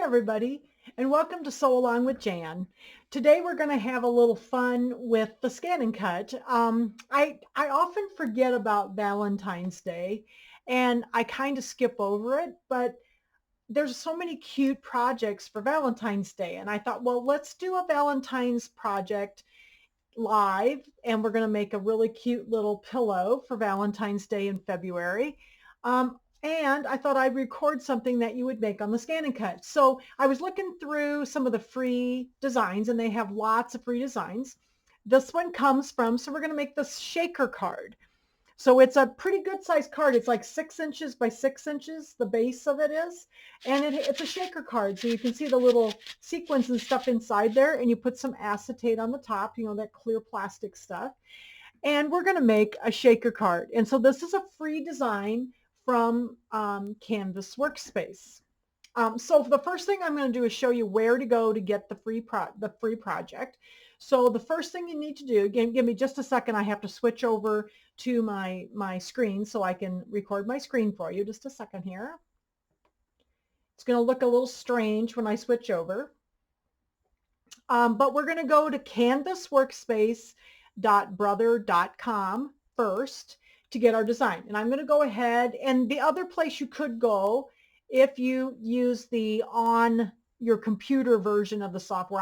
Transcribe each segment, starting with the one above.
everybody, and welcome to Sew Along with Jan. Today we're going to have a little fun with the scan and cut. I often forget about Valentine's Day, and I kind of skip over it, but there's so many cute projects for Valentine's Day, and I thought, well, let's do a Valentine's project live, and we're going to make a really cute little pillow for Valentine's Day in February. And I thought I'd record something that you would make on the Scan and Cut. So I was looking through some of the free designs, and they have lots of free designs. This one comes from, so we're going to make this shaker card. So it's a pretty good sized card. It's like 6 inches by 6 inches, the base of it is. And it's a shaker card. So you can see the little sequins and stuff inside there. And you put some acetate on the top, that clear plastic stuff. And we're going to make a shaker card. And so this is a free design from Canvas Workspace. So the first thing I'm going to do is show you where to go to get the free project. So the first thing you need to do, give me just a second. I have to switch over to my screen so I can record my screen for you. Just a second here. It's going to look a little strange when I switch over. But we're going to go to canvasworkspace.brother.com first to get our design. And I'm going to go ahead, and the other place you could go if you use the on your computer version of the software.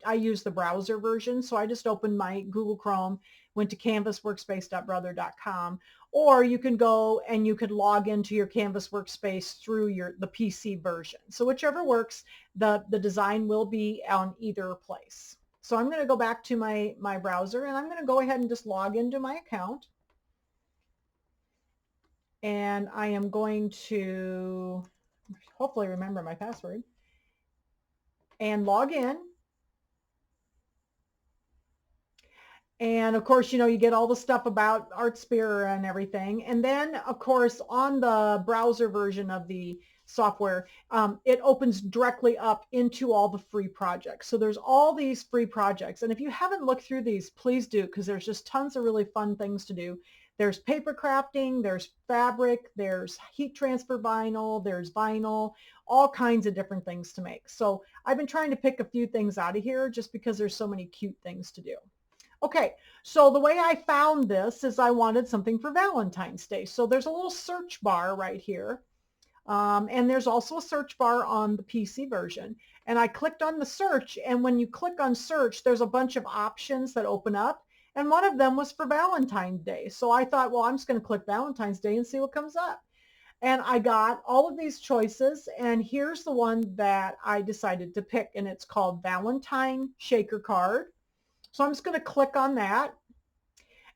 I use the browser version. So I just opened my Google Chrome, went to canvasworkspace.brother.com, or you can go and you could log into your Canvas Workspace through the PC version. So whichever works, the design will be on either place. So I'm going to go back to my browser, and I'm going to go ahead and just log into my account. And I am going to hopefully remember my password and log in. And of course, you get all the stuff about ArtSphere and everything. And then, of course, on the browser version of the software, it opens directly up into all the free projects. So there's all these free projects. And if you haven't looked through these, please do, because there's just tons of really fun things to do. There's paper crafting, there's fabric, there's heat transfer vinyl, there's vinyl, all kinds of different things to make. So I've been trying to pick a few things out of here just because there's so many cute things to do. Okay, so the way I found this is I wanted something for Valentine's Day. So there's a little search bar right here. And there's also a search bar on the PC version. And I clicked on the search, and when you click on search, there's a bunch of options that open up. And one of them was for Valentine's Day. So I thought, well, I'm just going to click Valentine's Day and see what comes up. And I got all of these choices, and here's the one that I decided to pick, and it's called Valentine Shaker Card. So I'm just going to click on that,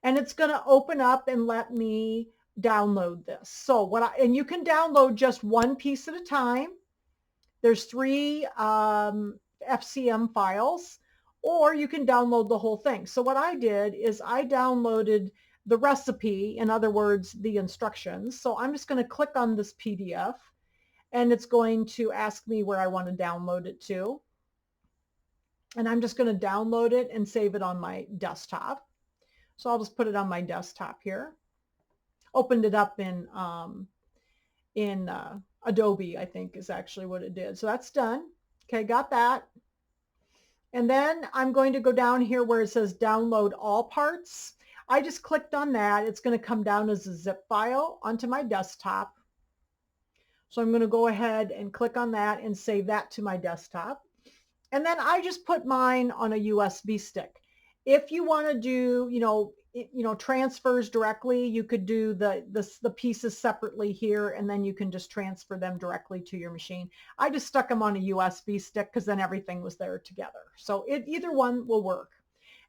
and it's going to open up and let me download this. So and you can download just one piece at a time. There's 3 FCM files, or you can download the whole thing. So what I did is I downloaded the recipe, in other words, the instructions. So I'm just going to click on this PDF, and it's going to ask me where I want to download it to. And I'm just going to download it and save it on my desktop. So I'll just put it on my desktop here. Opened it up in Adobe, I think is actually what it did. So that's done. Okay, got that. And then I'm going to go down here where it says download all parts. I just clicked on that. It's going to come down as a zip file onto my desktop. So I'm going to go ahead and click on that and save that to my desktop. And then I just put mine on a USB stick. If you want to do, transfers directly, you could do the pieces separately here, and then you can just transfer them directly to your machine. I just stuck them on a USB stick because then everything was there together. So either one will work.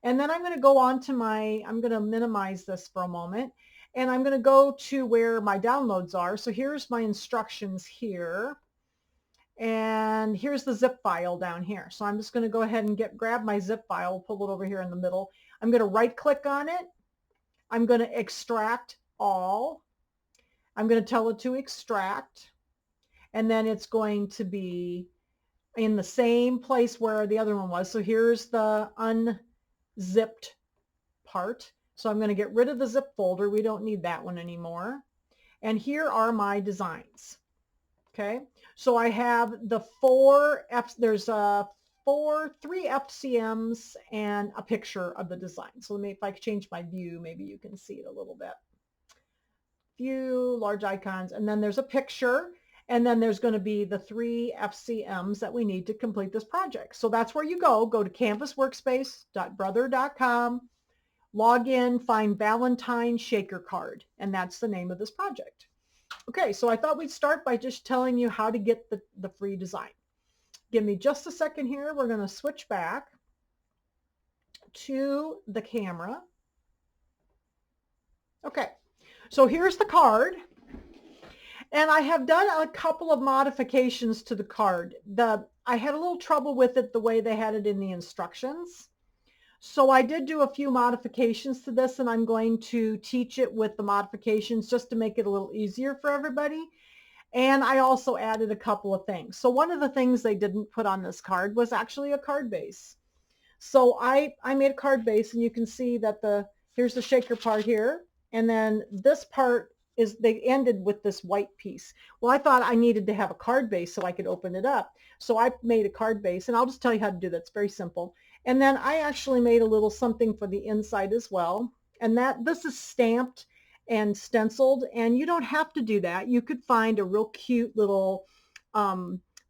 And then I'm going to go on to I'm going to minimize this for a moment, and I'm going to go to where my downloads are. So here's my instructions here. And here's the zip file down here. So I'm just going to go ahead and grab my zip file, pull it over here in the middle. I'm going to right click on it. I'm going to extract all. I'm going to tell it to extract. And then it's going to be in the same place where the other one was. So here's the unzipped part. So I'm going to get rid of the zip folder. We don't need that one anymore. And here are my designs. Okay, so I have the there's three FCMs and a picture of the design. So let me, if I change my view, maybe you can see it a little bit. View, large icons, and then there's a picture, and then there's going to be the three FCMs that we need to complete this project. So that's where you go to canvasworkspace.brother.com, log in, find Valentine shaker card, and that's the name of this project. Okay, so I thought we'd start by just telling you how to get the free design. Give me just a second here. We're going to switch back to the camera. Okay, so here's the card. And I have done a couple of modifications to the card. I had a little trouble with it the way they had it in the instructions. So I did do a few modifications to this, and I'm going to teach it with the modifications just to make it a little easier for everybody. And I also added a couple of things. So one of the things they didn't put on this card was actually a card base. So I made a card base, and you can see that here's the shaker part here. And then this part is, they ended with this white piece. Well, I thought I needed to have a card base so I could open it up. So I made a card base, and I'll just tell you how to do that. It's very simple. And then I actually made a little something for the inside as well. And this is stamped and stenciled, and you don't have to do that. You could find a real cute little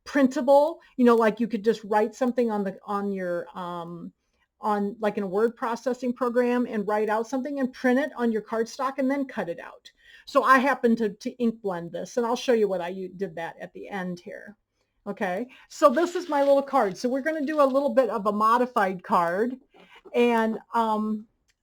printable, like you could just write something on your like in a word processing program and write out something and print it on your cardstock and then cut it out. So I happen to ink blend this, and I'll show you what I did that at the end here. Okay, so this is my little card. So we're going to do a little bit of a modified card. And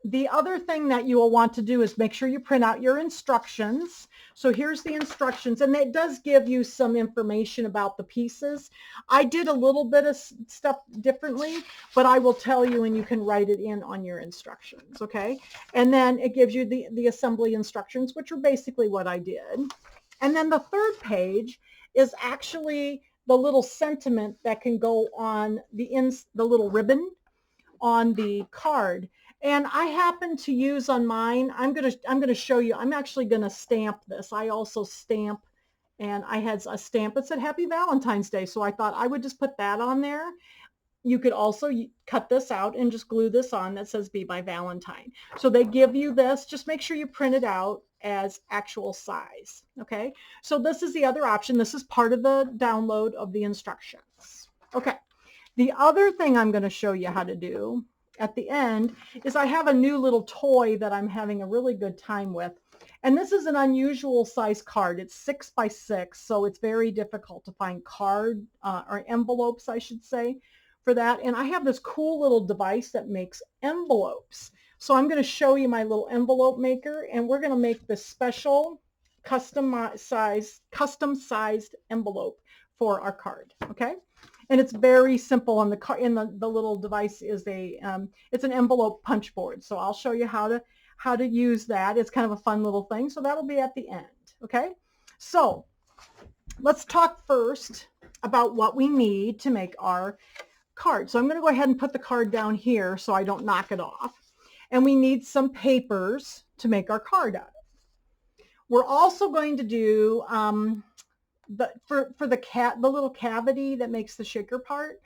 the other thing that you will want to do is make sure you print out your instructions. So here's the instructions, and it does give you some information about the pieces. I did a little bit of stuff differently, but I will tell you, and you can write it in on your instructions, okay? And then it gives you the assembly instructions, which are basically what I did. And then the third page is actually the little sentiment that can go on the little ribbon on the card. And I happen to use on mine, I'm gonna show you, I'm actually gonna stamp this. I also stamp, and I had a stamp that said Happy Valentine's Day, so I thought I would just put that on there. You could also cut this out and just glue this on that says Be My Valentine. So they give you this, just make sure you print it out as actual size, okay? So this is the other option. This is part of the download of the instructions. Okay, the other thing I'm gonna show you how to do at the end is I have a new little toy that I'm having a really good time with. And this is an unusual size card. It's 6 by 6, so it's very difficult to find card or envelopes, I should say, for that. And I have this cool little device that makes envelopes. So I'm going to show you my little envelope maker, and we're going to make this special custom sized envelope for our card, okay? And it's very simple. On the little device is it's an envelope punch board. So I'll show you how to use that. It's kind of a fun little thing. So that'll be at the end. Okay. So let's talk first about what we need to make our card. So I'm going to go ahead and put the card down here so I don't knock it off. And we need some papers to make our card out of. We're also going to do for the little cavity that makes the shaker part,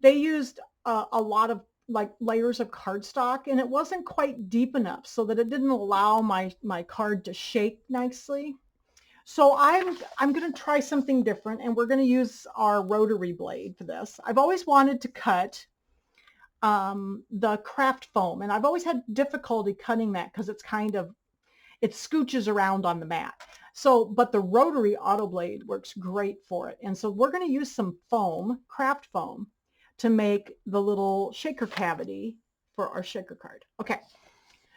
they used a lot of like layers of cardstock, and it wasn't quite deep enough so that it didn't allow my card to shake nicely. So I'm going to try something different, and we're going to use our rotary blade for this. I've always wanted to cut the craft foam, and I've always had difficulty cutting that because it scooches around on the mat. So, but the rotary auto blade works great for it. And so we're going to use some foam, craft foam, to make the little shaker cavity for our shaker card. Okay.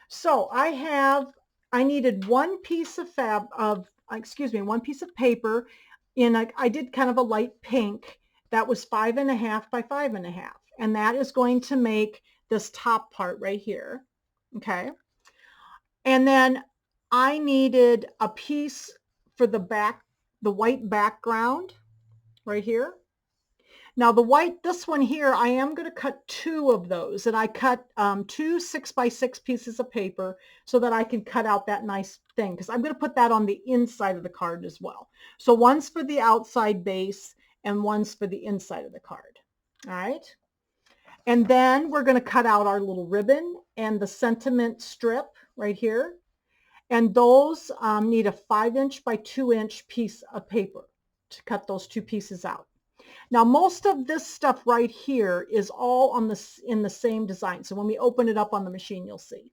So I needed one piece of one piece of paper I did kind of a light pink that was 5.5 by 5.5. And that is going to make this top part right here. Okay. And then I needed a piece for the white background right here. Now the white, this one here, I am going to cut 2 of those, and I cut 2 6x6 pieces of paper so that I can cut out that nice thing, because I'm going to put that on the inside of the card as well. So one's for the outside base and one's for the inside of the card. All right. And then we're going to cut out our little ribbon and the sentiment strip right here. And those need a 5" by 2" piece of paper to cut those 2 pieces out. Now, most of this stuff right here is all on in the same design. So when we open it up on the machine, you'll see.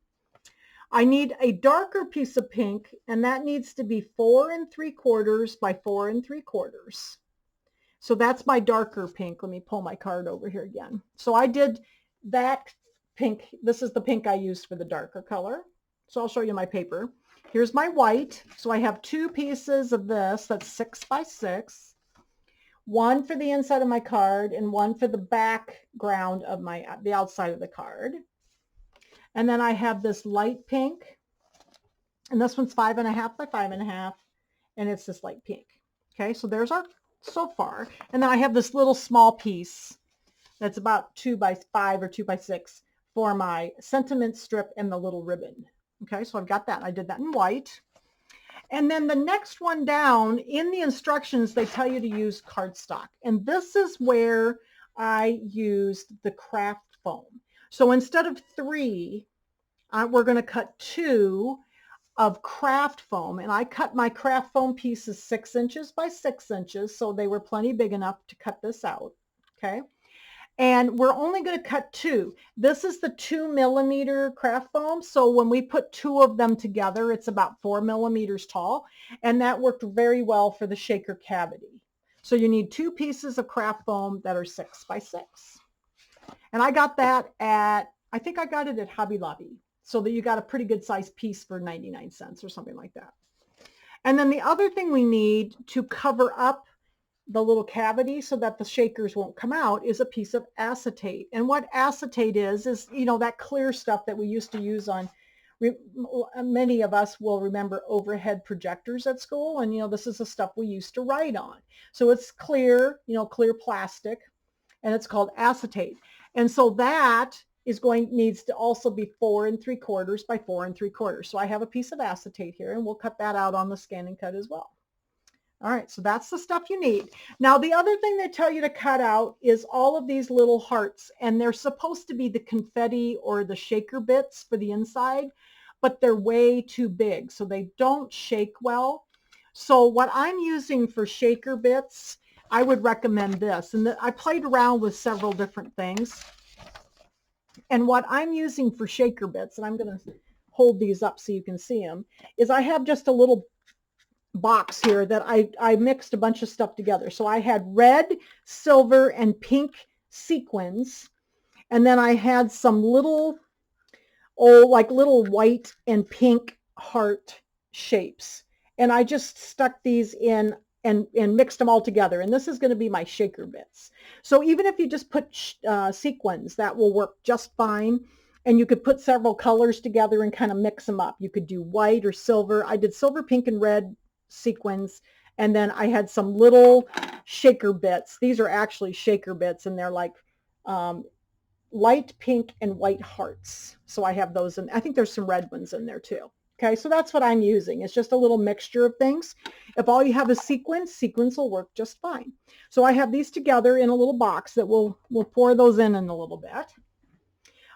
I need a darker piece of pink, and that needs to be 4 3/4 by 4 3/4. So that's my darker pink. Let me pull my card over here again. So I did that pink. This is the pink I used for the darker color. So I'll show you my paper. Here's my white. So I have 2 pieces of this. That's 6x6. One for the inside of my card and one for the background of the outside of the card. And then I have this light pink. And this one's 5.5 by 5.5. And it's this light pink. Okay, so there's our so far. And then I have this little small piece that's about 2 by 5 or 2 by 6 for my sentiment strip and the little ribbon. Okay, so I've got that. I did that in white. And then the next one down, in the instructions, they tell you to use cardstock. And this is where I used the craft foam. So instead of 3, we're going to cut 2 of craft foam, and I cut my craft foam pieces 6 inches by 6 inches, so they were plenty big enough to cut this out. Okay, and we're only going to cut 2. This is the 2 millimeter craft foam, so when we put 2 of them together, it's about 4 millimeters tall, and that worked very well for the shaker cavity. So you need 2 pieces of craft foam that are 6 by 6, and I got that I think I got it at Hobby Lobby. So that you got a pretty good sized piece for 99 cents or something like that. And then the other thing we need to cover up the little cavity so that the shakers won't come out is a piece of acetate. And what acetate is, you know, that clear stuff that we used to use on, many of us will remember overhead projectors at school. And, you know, this is the stuff we used to write on. So it's clear, you know, clear plastic, and it's called acetate. And so that needs to also be 4 3/4 by 4 3/4. So I have a piece of acetate here, and we'll cut that out on the scan and cut as well. All right, so that's the stuff you need. Now, the other thing they tell you to cut out is all of these little hearts, and they're supposed to be the confetti or the shaker bits for the inside, but they're way too big, so they don't shake well. So what I'm using for shaker bits, I would recommend this. And I played around with several different things. And what I'm using for shaker bits, and I'm going to hold these up so you can see them, is I have just a little box here that I mixed a bunch of stuff together. So I had red, silver, and pink sequins. And then I had some little, like little white and pink heart shapes. And I just stuck these in and mixed them all together. And this is going to be my shaker bits. So even if you just put sequins, that will work just fine. And you could put several colors together and kind of mix them up. You could do white or silver. I did silver, pink, and red sequins. And then I had some little shaker bits. These are actually shaker bits, and they're like light pink and white hearts. So I have those, and I think there's some red ones in there too. Okay, so that's what I'm using. It's just a little mixture of things. If all you have is sequins will work just fine. So I have these together in a little box that we'll pour those in a little bit.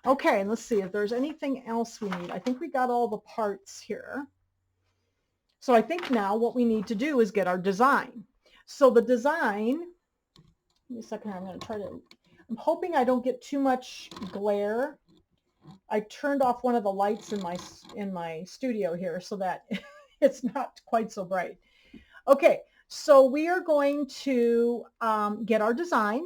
Okay, and let's see if there's anything else we need. I think we got all the parts here. So I think now what we need to do is get our design. So the design, give me a second, I'm hoping I don't get too much glare. I turned off one of the lights in my studio here so that it's not quite so bright. Okay, so we are going to get our design.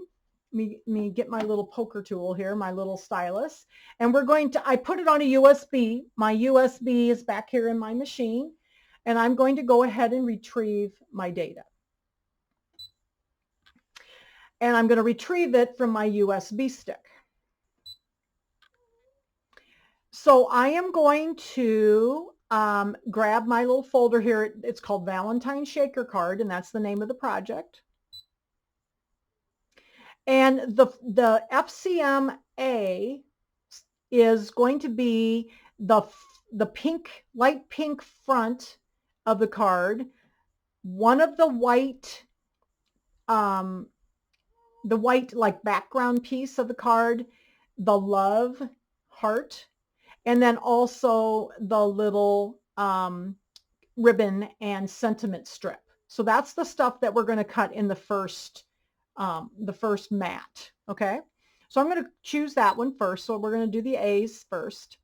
Me get my little poker tool here, my little stylus, and I put it on a USB. My USB is back here in my machine, and I'm going to go ahead and retrieve my data. And I'm going to retrieve it from my USB stick. So I am going to grab my little folder here. It's called Valentine Shaker Card, and that's the name of the project. And the FCMA is going to be the pink, light pink front of the card, one of um, the white like background piece of the card, the love heart, and then also the little ribbon and sentiment strip. So that's the stuff that we're going to cut in the first mat. Okay. So I'm going to choose that one first. So we're going to do the A's first.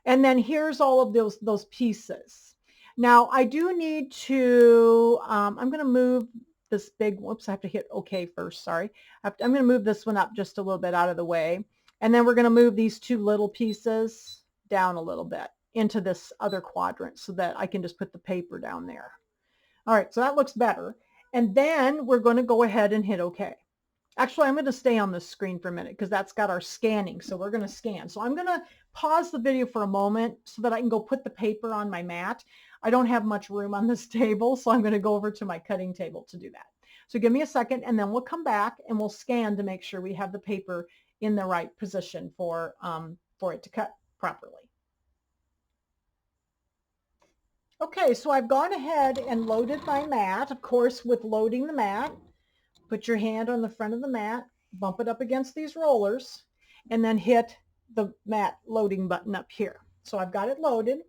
And then here's all of those pieces. Now I do need to, I'm going to move this big, whoops, I have to hit OK first. Sorry. I'm going to move this one up just a little bit out of the way. And then we're going to move these two little pieces down a little bit into this other quadrant so that I can just put the paper down there. All right, so that looks better. And then we're going to go ahead and hit OK. Actually, I'm going to stay on this screen for a minute because that's got our scanning. So we're going to scan. So I'm going to pause the video for a moment so that I can go put the paper on my mat. I don't have much room on this table, so I'm going to go over to my cutting table to do that. So give me a second, and then we'll come back and we'll scan to make sure we have the paper in the right position for it to cut properly. Okay, so I've gone ahead and loaded my mat. Of course, with loading the mat, put your hand on the front of the mat, bump it up against these rollers, and then hit the mat loading button up here. So I've got it loaded,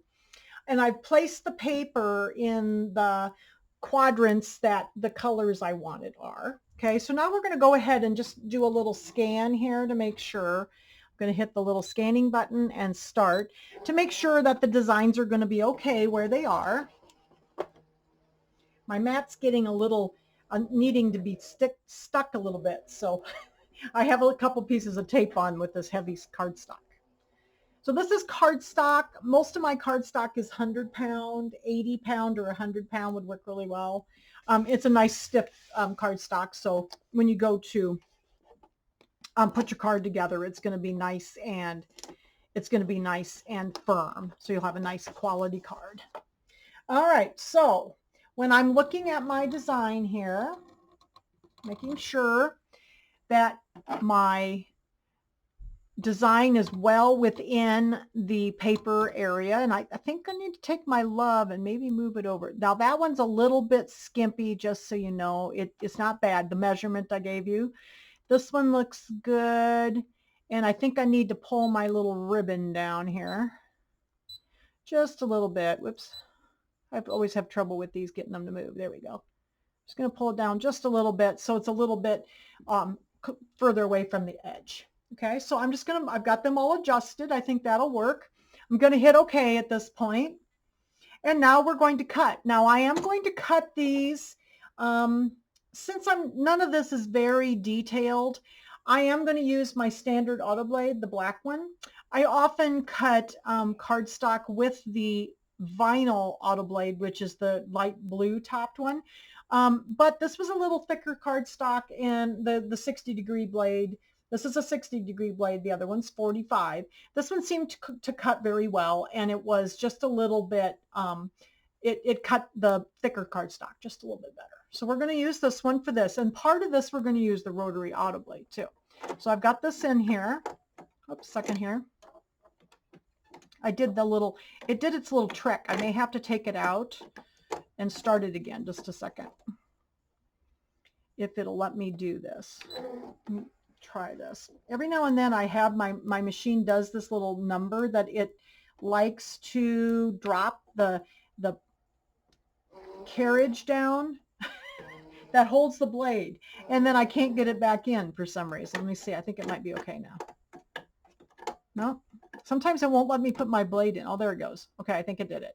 and I've placed the paper in the quadrants that the colors I wanted are. Okay, so now we're going to go ahead and just do a little scan here to make sure. I'm going to hit the little scanning button and start to make sure that the designs are going to be okay where they are. My mat's getting a little needing to be stuck a little bit, so I have a couple pieces of tape on with this heavy cardstock. So this is cardstock. Most of my cardstock is 100-pound, 80-pound, or 100-pound would work really well. It's a nice stiff cardstock, so when you go to put your card together, it's going to be nice and firm. So you'll have a nice quality card. All right, so when I'm looking at my design here, making sure that my design is well within the paper area, and I think I need to take my love and maybe move it over. Now that one's a little bit skimpy, just so you know. It's not bad, the measurement I gave you. This one looks good, and I think I need to pull my little ribbon down here just a little bit. Whoops. I always have trouble with these, getting them to move. There we go. Just going to pull it down just a little bit so it's a little bit further away from the edge. Okay, so I've got them all adjusted. I think that'll work. I'm going to hit OK at this point. And now we're going to cut. Now I am going to cut these. Since none of this is very detailed, I am going to use my standard auto blade, the black one. I often cut cardstock with the vinyl auto blade, which is the light blue topped one. But this was a little thicker cardstock, and the 60-degree blade, this is a 60-degree blade, the other one's 45. This one seemed to cut very well, and it was just a little bit, it cut the thicker cardstock just a little bit better. So we're going to use this one for this, and part of this we're going to use the rotary auto blade too. So I've got this in here. Oops, second here. I did it did its little trick. I may have to take it out and start it again. Just a second. If it'll let me do this. Let me try this. Every now and then I have my machine does this little number that it likes to drop the carriage down that holds the blade, and then I can't get it back in for some reason. Let me see. I think it might be okay now. No? Sometimes it won't let me put my blade in. Oh, there it goes. Okay, I think it did it.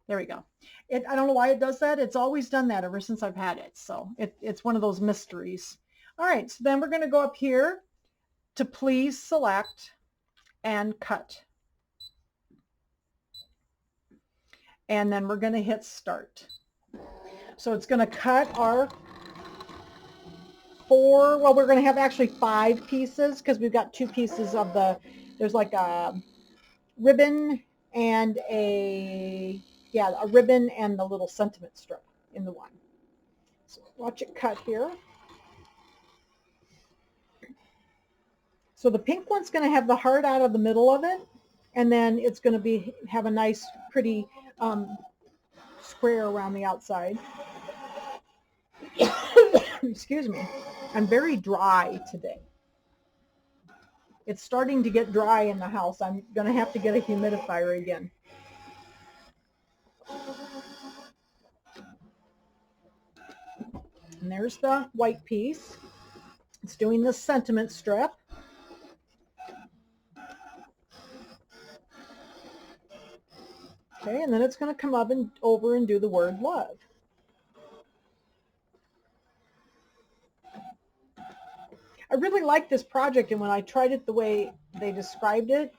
There we go. I don't know why it does that. It's always done that ever since I've had it. So it's one of those mysteries. All right, so then we're going to go up here to please select and cut. And then we're going to hit start. So it's going to cut our we're going to have actually 5 pieces because we've got 2 pieces of there's like a ribbon and a ribbon and the little sentiment strip in the one. So watch it cut here. So the pink one's going to have the heart out of the middle of it, and then it's going to have a nice, pretty square around the outside. Excuse me. I'm very dry today. It's starting to get dry in the house. I'm going to have to get a humidifier again. And there's the white piece. It's doing the sentiment strip. Okay, and then it's going to come up and over and do the word love. I really liked this project, and when I tried it the way they described it,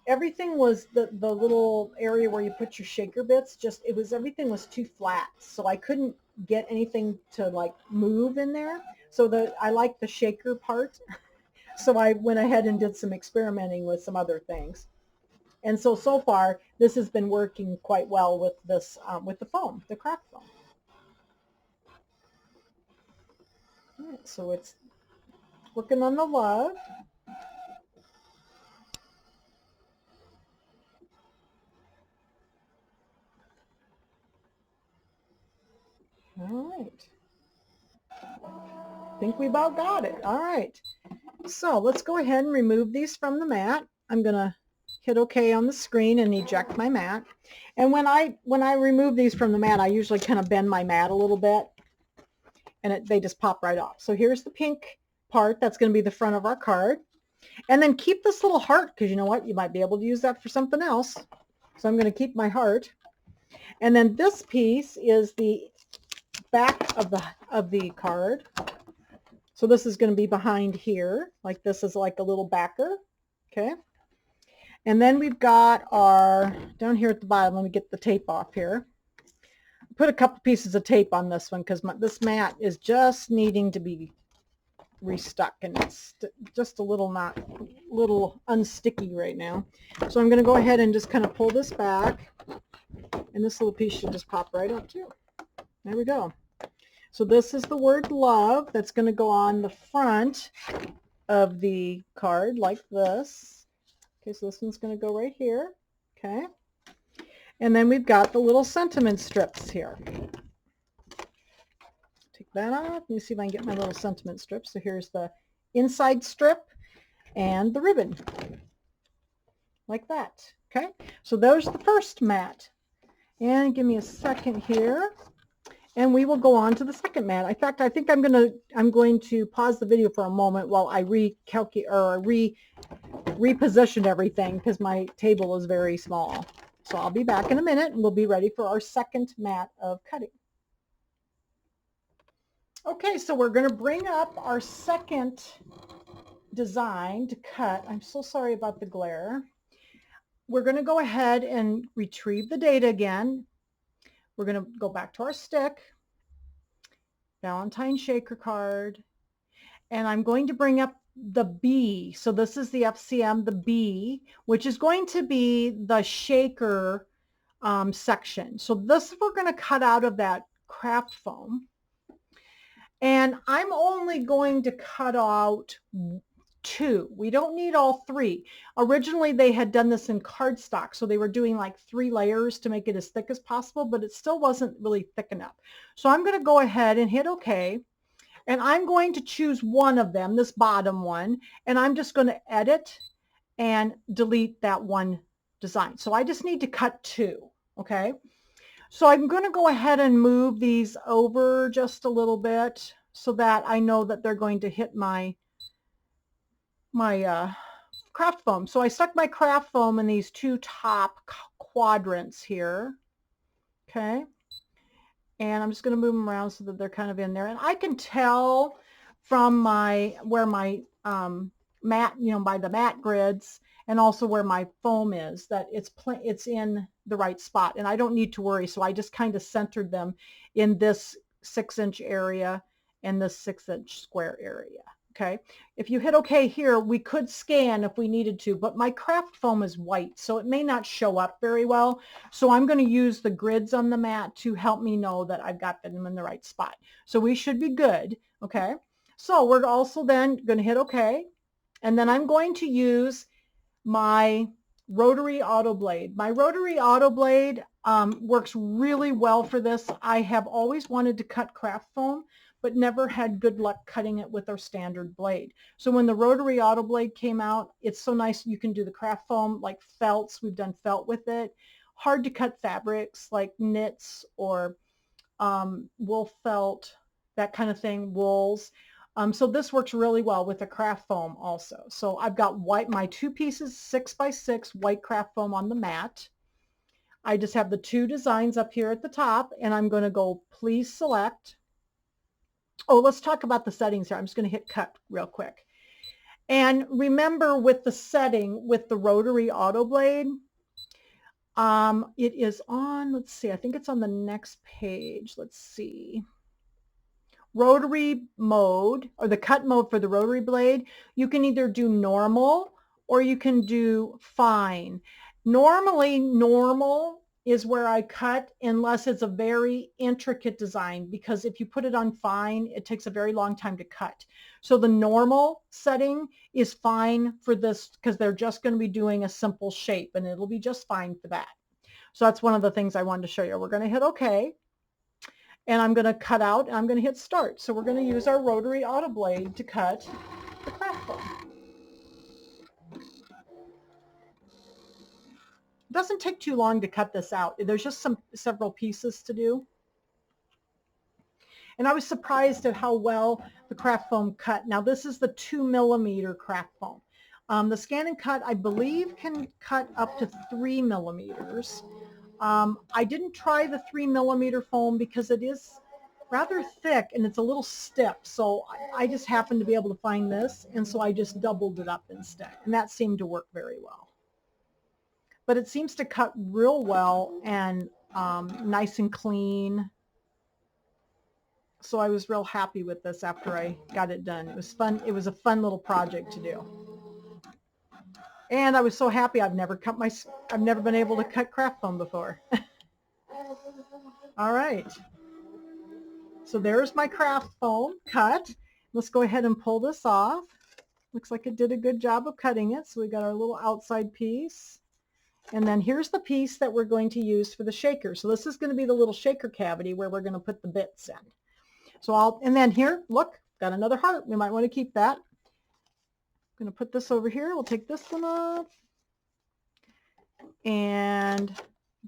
everything was the little area where you put your shaker bits, everything was too flat. So I couldn't get anything to like move in there. So I like the shaker part. So I went ahead and did some experimenting with some other things. And so far, this has been working quite well with this, with the foam, the craft foam. All right, so it's working on the love. All right. I think we about got it. All right. So let's go ahead and remove these from the mat. I'm going to hit OK on the screen and eject my mat. And when I remove these from the mat, I usually kind of bend my mat a little bit, and they just pop right off. So here's the pink part. That's going to be the front of our card. And then keep this little heart, because you know what? You might be able to use that for something else. So I'm going to keep my heart. And then this piece is the back of the card. So this is going to be behind here, like this is like a little backer, okay? And then we've got our, down here at the bottom, let me get the tape off here. Put a couple pieces of tape on this one because this mat is just needing to be restuck, and it's just a little unsticky right now. So I'm going to go ahead and just kind of pull this back, and this little piece should just pop right up too. There we go. So this is the word love that's going to go on the front of the card like this. Okay, so this one's going to go right here. Okay. And then we've got the little sentiment strips here. Take that off. Let me see if I can get my little sentiment strips. So here's the inside strip and the ribbon. Like that. Okay. So there's the first mat. And give me a second here. And we will go on to the second mat. In fact, I think I'm going to pause the video for a moment while I reposition everything, because my table is very small. So I'll be back in a minute, and we'll be ready for our second mat of cutting. Okay, so we're going to bring up our second design to cut. I'm so sorry about the glare. We're going to go ahead and retrieve the data again. We're going to go back to our stick, Valentine shaker card, and I'm going to bring up the B. So this is the FCM, the B, which is going to be the shaker section. So this we're going to cut out of that craft foam. And I'm only going to cut out 2. We don't need all 3. Originally, they had done this in cardstock, so they were doing like 3 layers to make it as thick as possible, but it still wasn't really thick enough. So I'm going to go ahead and hit OK, and I'm going to choose one of them, this bottom one, and I'm just going to edit and delete that one design. So I just need to cut 2, okay? So I'm going to go ahead and move these over just a little bit so that I know that they're going to hit my craft foam. So I stuck my craft foam in these 2 top quadrants here. Okay. And I'm just going to move them around so that they're kind of in there. And I can tell from where my mat, by the mat grids, and also where my foam is, that it's in the right spot. And I don't need to worry. So I just kind of centered them in this 6-inch area and this 6-inch square area. Okay. If you hit OK here, we could scan if we needed to, but my craft foam is white, so it may not show up very well. So I'm going to use the grids on the mat to help me know that I've got them in the right spot. So we should be good. Okay. So we're also then going to hit OK. And then I'm going to use my rotary auto blade. My rotary auto blade works really well for this. I have always wanted to cut craft foam, but never had good luck cutting it with our standard blade. So when the rotary auto blade came out, it's so nice. You can do the craft foam like felts. We've done felt with it. Hard to cut fabrics like knits or wool felt, that kind of thing, wools. So this works really well with the craft foam also. So I've got my 2 pieces 6x6 white craft foam on the mat. I just have the 2 designs up here at the top, and I'm going to go please select. Oh, let's talk about the settings here. I'm just going to hit cut real quick. And remember with the setting with the rotary auto blade, it is on, let's see, I think it's on the next page. Let's see. Rotary mode, or the cut mode for the rotary blade, you can either do normal or you can do fine. Normally, normal is where I cut unless it's a very intricate design, because if you put it on fine, it takes a very long time to cut. So the normal setting is fine for this because they're just going to be doing a simple shape and it'll be just fine for that. So that's one of the things I wanted to show you. We're going to hit OK. And I'm going to cut out and I'm going to hit start. So we're going to use our rotary auto blade to cut the craft foam. It doesn't take too long to cut this out. There's just several pieces to do. And I was surprised at how well the craft foam cut. Now this is the 2mm craft foam. The Scan and Cut, I believe, can cut up to 3mm. I didn't try the 3mm foam because it is rather thick and it's a little stiff. So I just happened to be able to find this, and so I just doubled it up instead. And that seemed to work very well. But it seems to cut real well and nice and clean. So I was real happy with this after I got it done. It was fun. It was a fun little project to do. And I was so happy. I've never been able to cut craft foam before. All right. So there's my craft foam cut. Let's go ahead and pull this off. Looks like it did a good job of cutting it. So we got our little outside piece. And then here's the piece that we're going to use for the shaker. So this is going to be the little shaker cavity where we're going to put the bits in. So and then here, look, got another heart. We might want to keep that. I'm going to put this over here. We'll take this one off. And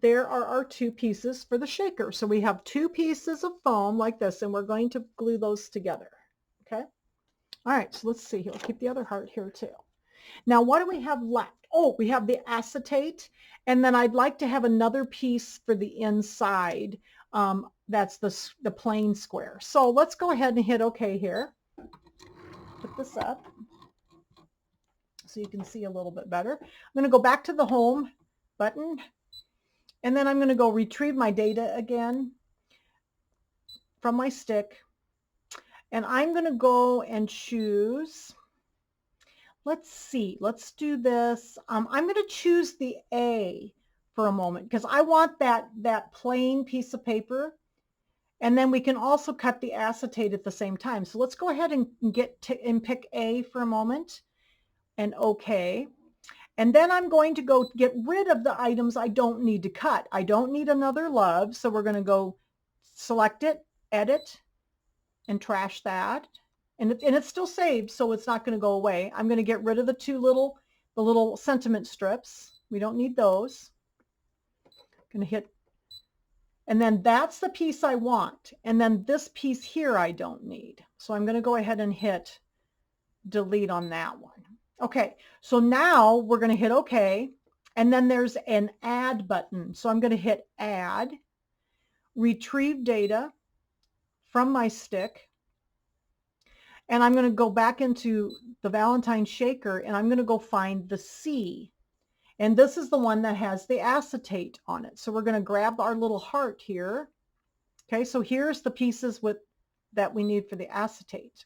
there are our 2 pieces for the shaker. So we have 2 pieces of foam like this, and we're going to glue those together. Okay. All right. So let's see. We'll keep the other heart here too. Now, what do we have left? Oh, we have the acetate. And then I'd like to have another piece for the inside. That's the plain square. So let's go ahead and hit OK here. Put this up so you can see a little bit better. I'm going to go back to the home button, and then I'm going to go retrieve my data again from my stick, and I'm going to go and choose, let's see, let's do this. I'm going to choose the A for a moment because I want that plain piece of paper, and then we can also cut the acetate at the same time. So let's go ahead and pick A for a moment. And OK. And then I'm going to go get rid of the items I don't need to cut. I don't need another love, so we're going to go select it, edit, and trash that. And it's still saved, so it's not going to go away. I'm going to get rid of the little sentiment strips. We don't need those. I'm going to hit, and then that's the piece I want. And then this piece here I don't need. So I'm going to go ahead and hit delete on that one. Okay, so now we're going to hit OK, and then there's an add button. So I'm going to hit add, retrieve data from my stick, and I'm going to go back into the Valentine shaker, and I'm going to go find the C. And this is the one that has the acetate on it. So we're going to grab our little heart here. Okay, so here's the pieces that we need for the acetate.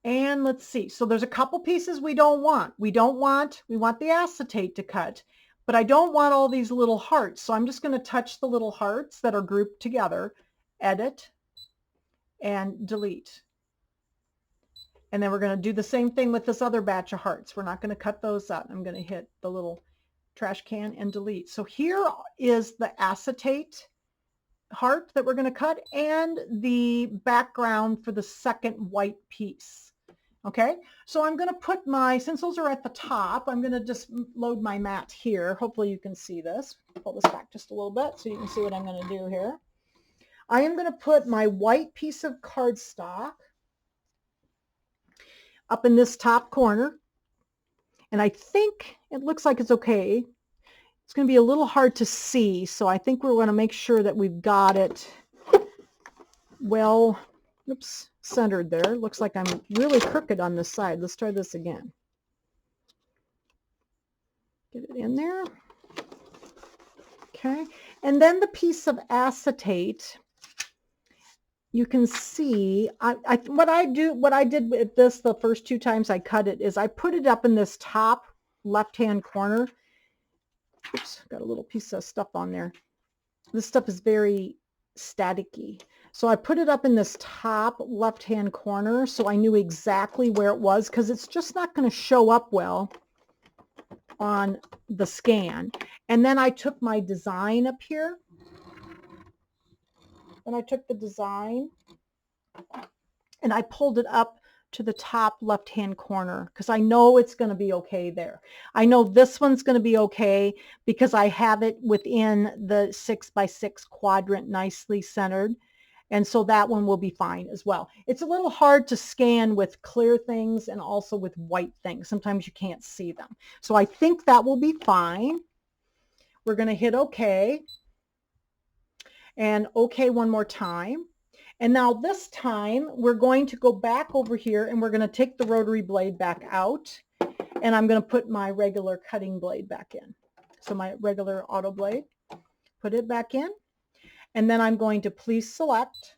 And let's see. So there's a couple pieces we don't want. We want the acetate to cut, but I don't want all these little hearts. So I'm just going to touch the little hearts that are grouped together, edit, and delete. And then we're going to do the same thing with this other batch of hearts. We're not going to cut those out. I'm going to hit the little trash can and delete. So here is the acetate heart that we're going to cut and the background for the second white piece. Okay, so I'm going to put my, since those are at the top, I'm going to just load my mat here. Hopefully you can see this. Pull this back just a little bit so you can see what I'm going to do here. I am going to put my white piece of cardstock up in this top corner. And I think it looks like it's okay. It's going to be a little hard to see, so I think we're going to make sure that we've got it well, oops, centered there. Looks like I'm really crooked on this side. Let's try this again. Get it in there. Okay, and then the piece of acetate, you can see, what I did with this the first 2 times I cut it is I put it up in this top left-hand corner. Oops, got a little piece of stuff on there. This stuff is very staticky. So I put it up in this top left-hand corner so I knew exactly where it was, because it's just not going to show up well on the scan. And then I took my design up here, and I took the design and I pulled it up to the top left-hand corner because I know it's going to be okay there. I know this one's going to be okay because I have it within the 6x6 quadrant nicely centered. And so that one will be fine as well. It's a little hard to scan with clear things and also with white things. Sometimes you can't see them. So I think that will be fine. We're going to hit OK. And OK one more time. And now this time we're going to go back over here and we're going to take the rotary blade back out, and I'm going to put my regular cutting blade back in. So my regular auto blade, put it back in, and then I'm going to please select.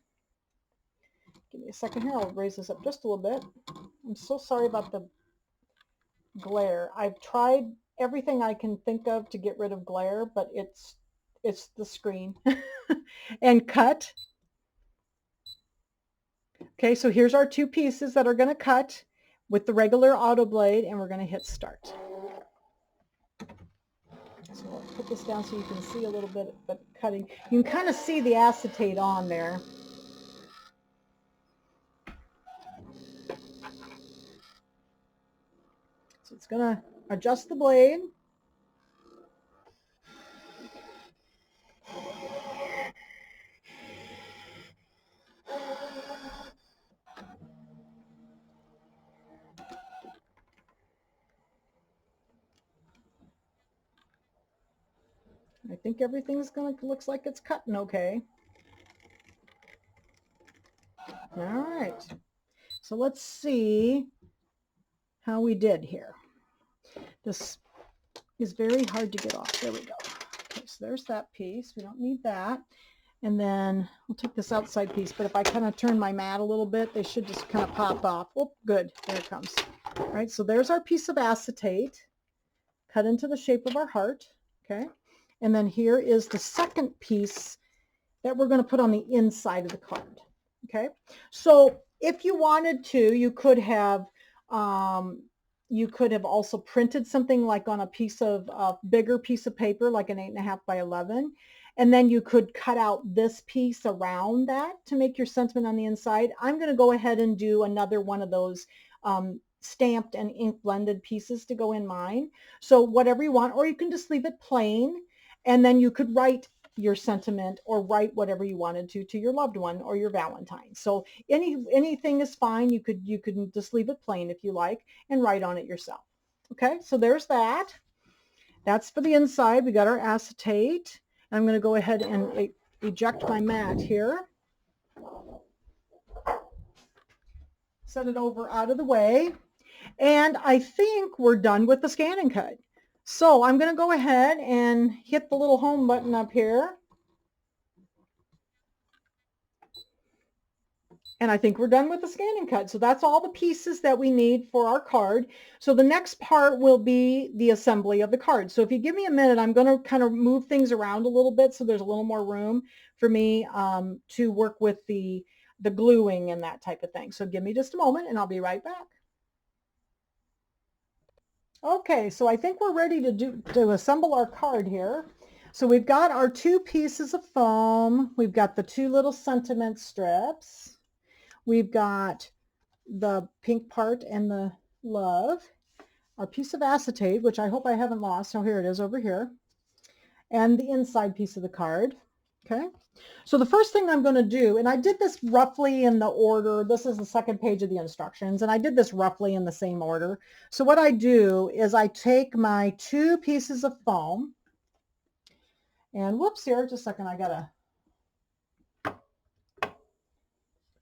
Give me a second here. I'll raise this up just a little bit. I'm so sorry about the glare. I've tried everything I can think of to get rid of glare, but it's the screen. And cut. Okay, so here's our 2 pieces that are going to cut with the regular auto blade, and we're going to hit start. So I'll put this down so you can see a little bit of the cutting. You can kind of see the acetate on there. So it's going to adjust the blade. I think everything's looks like it's cutting okay. All right. So let's see how we did here. This is very hard to get off. There we go. Okay, so there's that piece. We don't need that. And then we'll take this outside piece, but if I kind of turn my mat a little bit, they should just kind of pop off. Oh, good. There it comes. All right, so there's our piece of acetate cut into the shape of our heart. Okay. And then here is the second piece that we're going to put on the inside of the card. Okay. So if you wanted to, you could have also printed something like on a piece of bigger piece of paper, like an 8.5 by 11. And then you could cut out this piece around that to make your sentiment on the inside. I'm going to go ahead and do another one of those stamped and ink blended pieces to go in mine. So whatever you want, or you can just leave it plain. And then you could write your sentiment or write whatever you wanted to your loved one or your Valentine. So anything is fine. You could just leave it plain if you like and write on it yourself. Okay, so there's that. That's for the inside. We got our acetate. I'm going to go ahead and eject my mat here. Set it over out of the way. And I think we're done with the scan and cut. So I'm going to go ahead and hit the little home button up here. And I think we're done with the scan and cut. So that's all the pieces that we need for our card. So the next part will be the assembly of the card. So if you give me a minute, I'm going to kind of move things around a little bit so there's a little more room for me to work with the the gluing and that type of thing. So give me just a moment and I'll be right back. Okay, so I think we're ready to assemble our card here. So we've got our 2 pieces of foam. We've got the 2 little sentiment strips. We've got the pink part and the love. Our piece of acetate, which I hope I haven't lost. So here it is over here. And the inside piece of the card. Okay. So the first thing I'm going to do, and I did this roughly in the order, this is the second page of the instructions, and I did this roughly in the same order. So what I do is I take my 2 pieces of foam, and whoops, here, just a second, I got to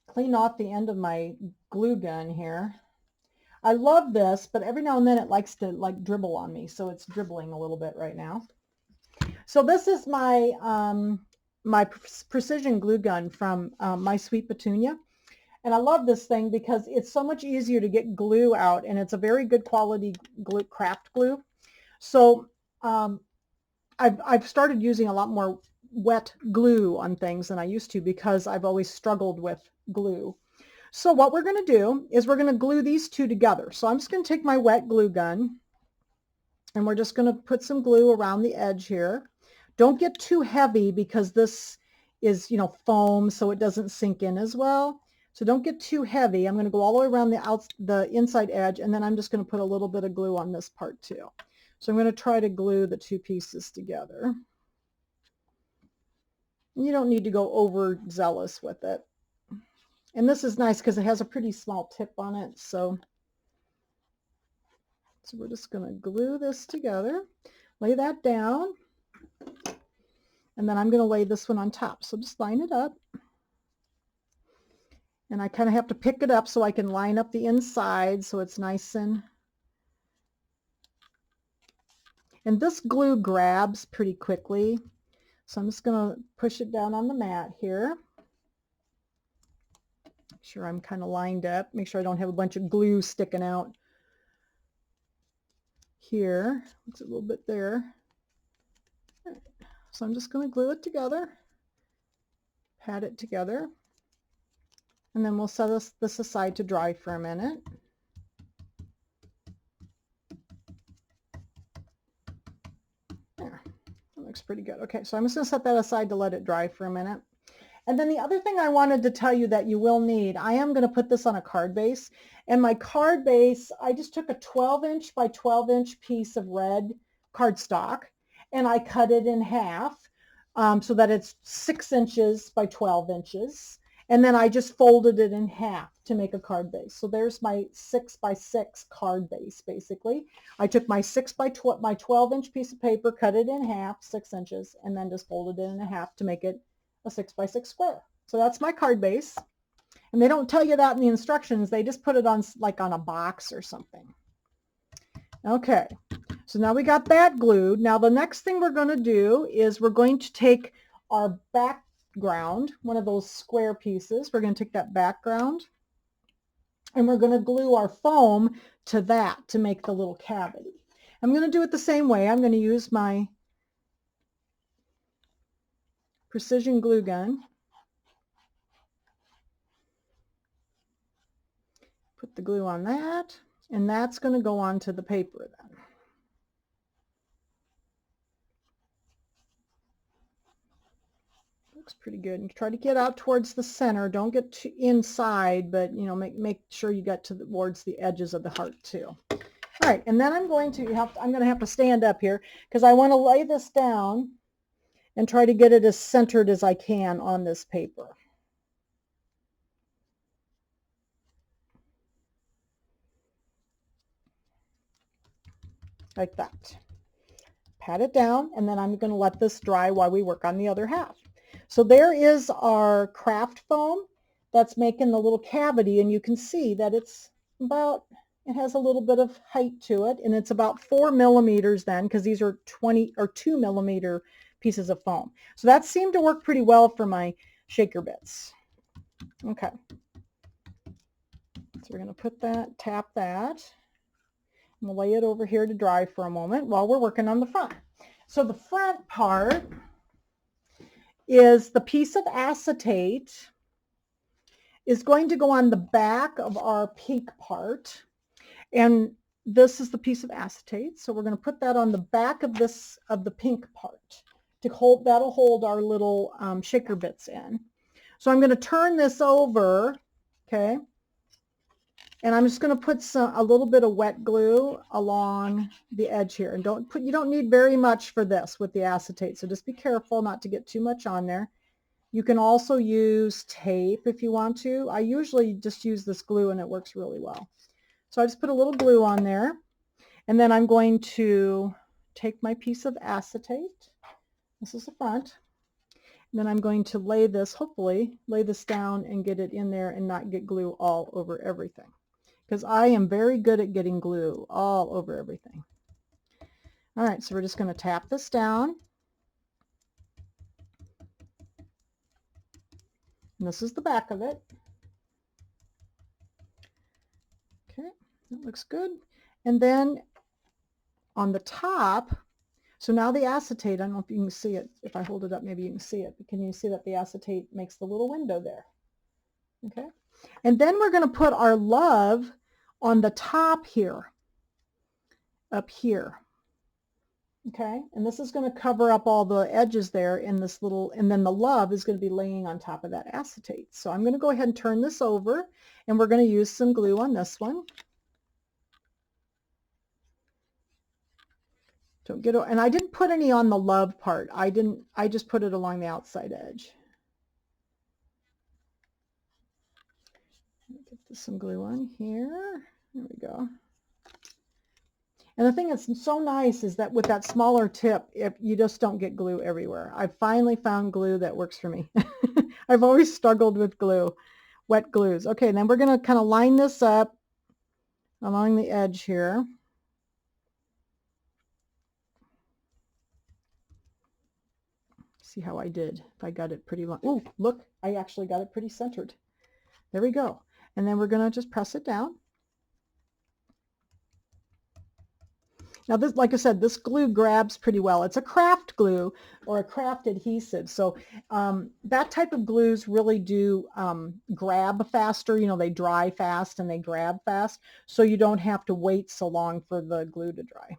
clean off the end of my glue gun here. I love this, but every now and then it likes to like dribble on me, so it's dribbling a little bit right now. So this is my my precision glue gun from My Sweet Petunia. And I love this thing because it's so much easier to get glue out, and it's a very good quality glue, craft glue. So I've started using a lot more wet glue on things than I used to because I've always struggled with glue. So what we're going to do is we're going to glue these 2 together. So I'm just going to take my wet glue gun and we're just going to put some glue around the edge here. Don't get too heavy because this is, you know, foam, so it doesn't sink in as well. So don't get too heavy. I'm going to go all the way around the inside edge, and then I'm just going to put a little bit of glue on this part too. So I'm going to try to glue the 2 pieces together. You don't need to go overzealous with it. And this is nice because it has a pretty small tip on it. So we're just going to glue this together, lay that down, and then I'm going to lay this one on top. So just line it up. And I kind of have to pick it up so I can line up the inside so it's nice and this glue grabs pretty quickly. So I'm just going to push it down on the mat here. Make sure I'm kind of lined up. Make sure I don't have a bunch of glue sticking out here. It's a little bit there. So I'm just going to glue it together, pat it together, and then we'll set this aside to dry for a minute. There, that looks pretty good. Okay, so I'm just going to set that aside to let it dry for a minute. And then the other thing I wanted to tell you that you will need, I am going to put this on a card base. And my card base, I just took a 12-inch by 12-inch piece of red cardstock, and I cut it in half so that it's 6 inches by 12 inches. And then I just folded it in half to make a card base. So there's my 6 by 6 card base, basically. I took my 12-inch piece of paper, cut it in half, 6 inches, and then just folded it in half to make it a 6 by 6 square. So that's my card base. And they don't tell you that in the instructions. They just put it on like on a box or something. Okay, so now we got that glued. Now the next thing we're going to do is we're going to take our background, one of those square pieces. We're going to take that background and we're going to glue our foam to that to make the little cavity. I'm going to do it the same way. I'm going to use my precision glue gun. Put the glue on that, and that's going to go onto the paper then. Looks pretty good. And try to get out towards the center. Don't get too inside, but you know, make sure you get towards the edges of the heart too. All right, and then I'm going to have to stand up here because I want to lay this down and try to get it as centered as I can on this paper. Like that. Pat it down, and then I'm going to let this dry while we work on the other half. So there is our craft foam that's making the little cavity, and you can see that it has a little bit of height to it, and it's about 4 millimeters then, because these are 2 millimeter pieces of foam. So that seemed to work pretty well for my shaker bits. Okay. So we're going to tap that. We'll lay it over here to dry for a moment while we're working on the front. So the front part is the piece of acetate, is going to go on the back of our pink part. And this is the piece of acetate. So we're going to put that on the back of the pink part to hold, that'll hold our little shaker bits in. So I'm going to turn this over, okay? And I'm just going to put a little bit of wet glue along the edge here. And you don't need very much for this with the acetate. So just be careful not to get too much on there. You can also use tape if you want to. I usually just use this glue and it works really well. So I just put a little glue on there. And then I'm going to take my piece of acetate. This is the front. And then I'm going to hopefully lay this down and get it in there and not get glue all over everything. Because I am very good at getting glue all over everything. All right, so we're just going to tap this down. And this is the back of it. Okay, that looks good. And then on the top, so now the acetate, I don't know if you can see it. If I hold it up, maybe you can see it. But can you see that the acetate makes the little window there? Okay. And then we're going to put our love on the top here, up here. Okay. And this is going to cover up all the edges there in this little, and then the love is going to be laying on top of that acetate. So I'm going to go ahead and turn this over, and we're going to use some glue on this one. Don't get, and I didn't put any on the love part. I just put it along the outside edge. Get some glue on here. There we go. And the thing that's so nice is that with that smaller tip, if you just don't get glue everywhere. I finally found glue that works for me. I've always struggled with glue, wet glues. Okay, then we're going to kind of line this up along the edge here. See how I did, if I got it pretty long. Oh, look, I actually got it pretty centered. There we go. And then we're going to just press it down. Now this, like I said, this glue grabs pretty well. It's a craft glue or a craft adhesive. So that type of glues really do grab faster. You know, they dry fast and they grab fast. So you don't have to wait so long for the glue to dry.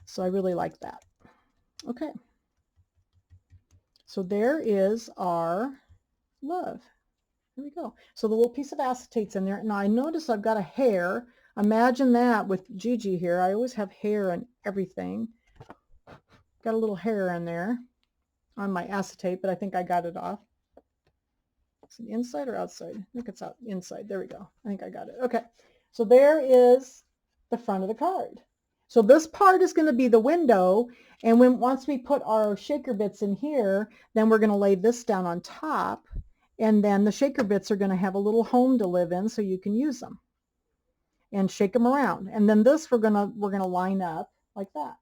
So I really like that. Okay. So there is our love. Here we go. So the little piece of acetate's in there. Now I notice I've got a hair. Imagine that with Gigi here. I always have hair and everything. Got a little hair in there on my acetate, but I think I got it off. Is it inside or outside? I think it's out inside. There we go. I think I got it. Okay. So there is the front of the card. So this part is going to be the window. And once we put our shaker bits in here, then we're going to lay this down on top. And then the shaker bits are going to have a little home to live in so you can use them and shake them around. And then this we're gonna line up like that.